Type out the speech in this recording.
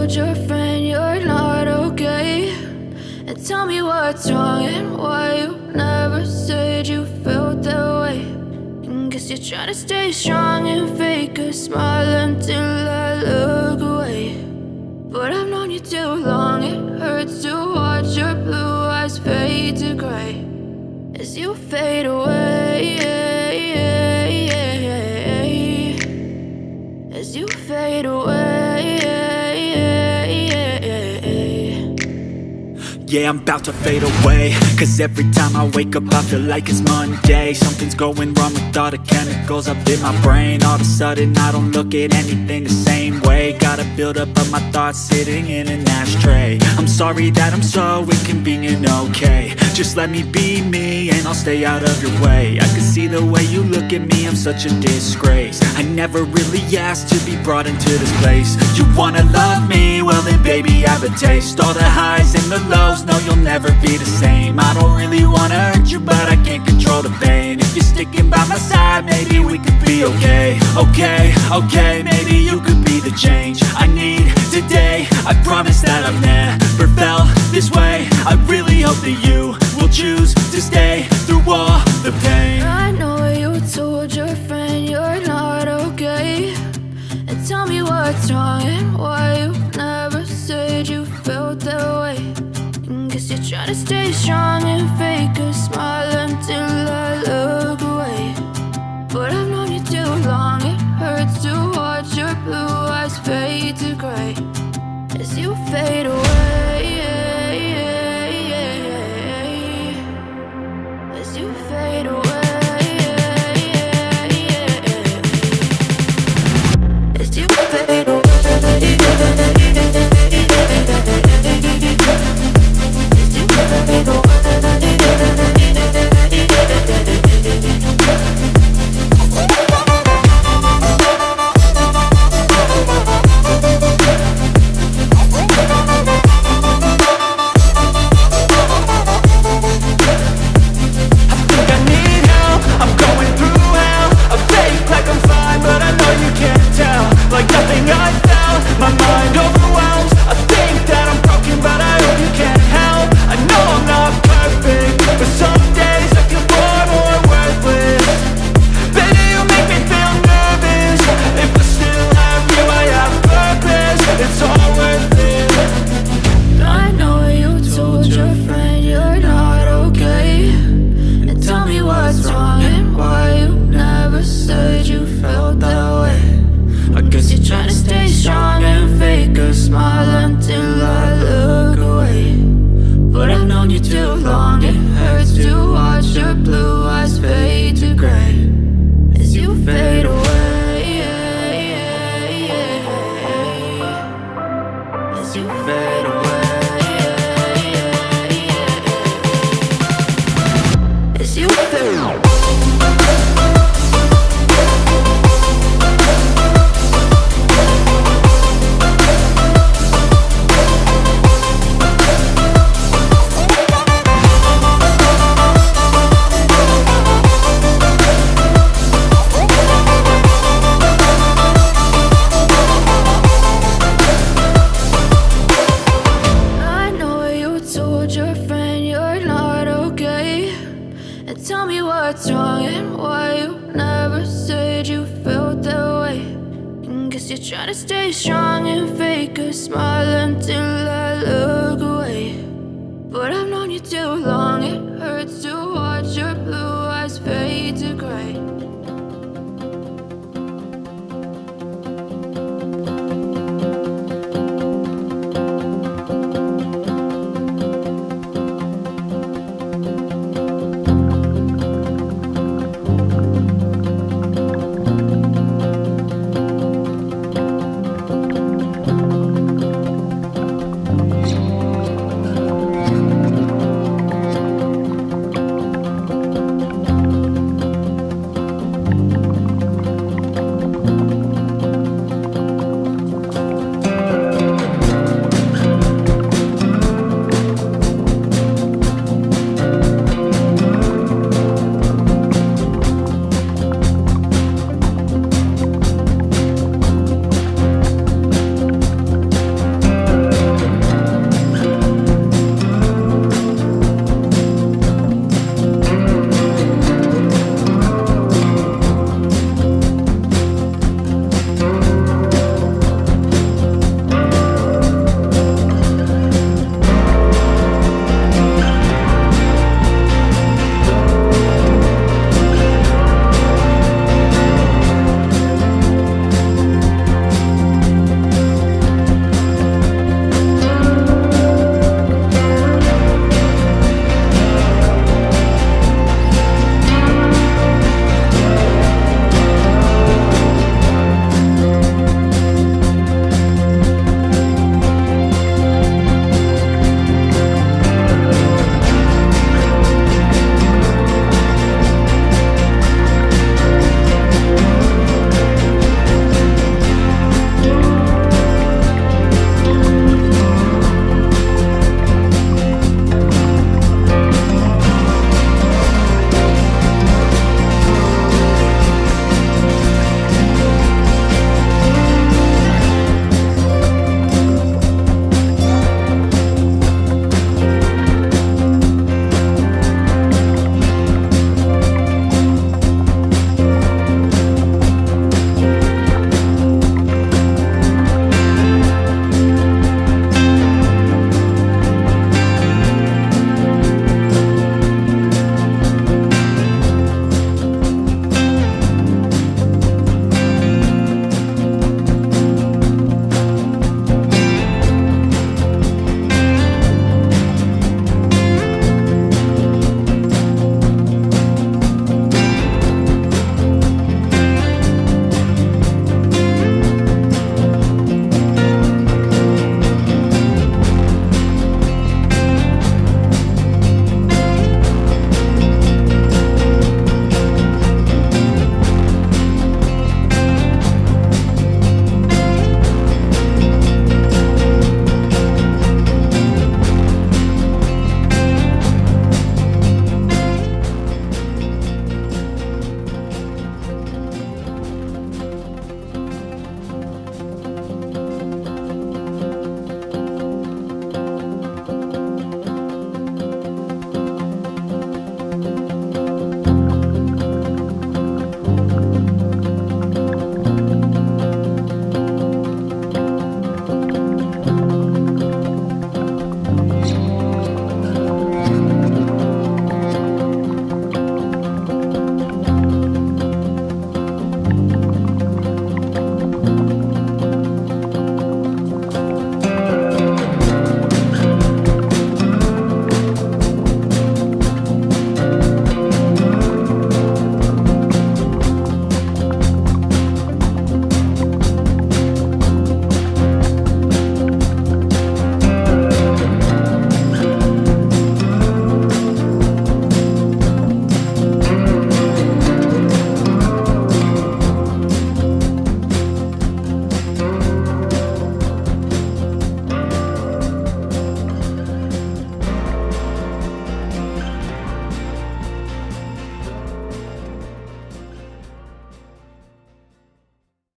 told your friend you're not okay? And tell me what's wrong and why you never said you felt that way. And guess you're trying to stay strong and fake a smile until I look away. But I've known you too long, it hurts to watch your blue eyes fade to gray as you fade away, as you fade away. Yeah, I'm about to fade away, cause every time I wake up I feel like it's Monday. Something's going wrong with all the chemicals up in my brain. All of a sudden I don't look at anything the same way. Got a buildup of my thoughts sitting in an ashtray. I'm sorry that I'm so inconvenient, okay? Just let me be me and I'll stay out of your way. I can see the way you look at me, I'm such a disgrace. I never really asked to be brought into this place. You wanna love me? Well then baby have a taste. All the highs and the lows, no, you'll never be the same. I don't really wanna hurt you, but I can't control the pain. If you're sticking by my side, maybe we could be okay. Okay, maybe you could be the change I need today. I promise that I've never felt this way. I really hope that you will choose to stay through all the pain. I know you told your friend you're not okay. And tell me what's wrong and why you never said you felt that way. Guess you're trying to stay strong and fake a smile until I look away. But I've known you too long, it hurts to watch your blue eyes fade to gray as you fade away, as you fade away, as you fade away. Try to stay strong and fake a smile until I look away. But I've known you too long, it hurts to watch your blue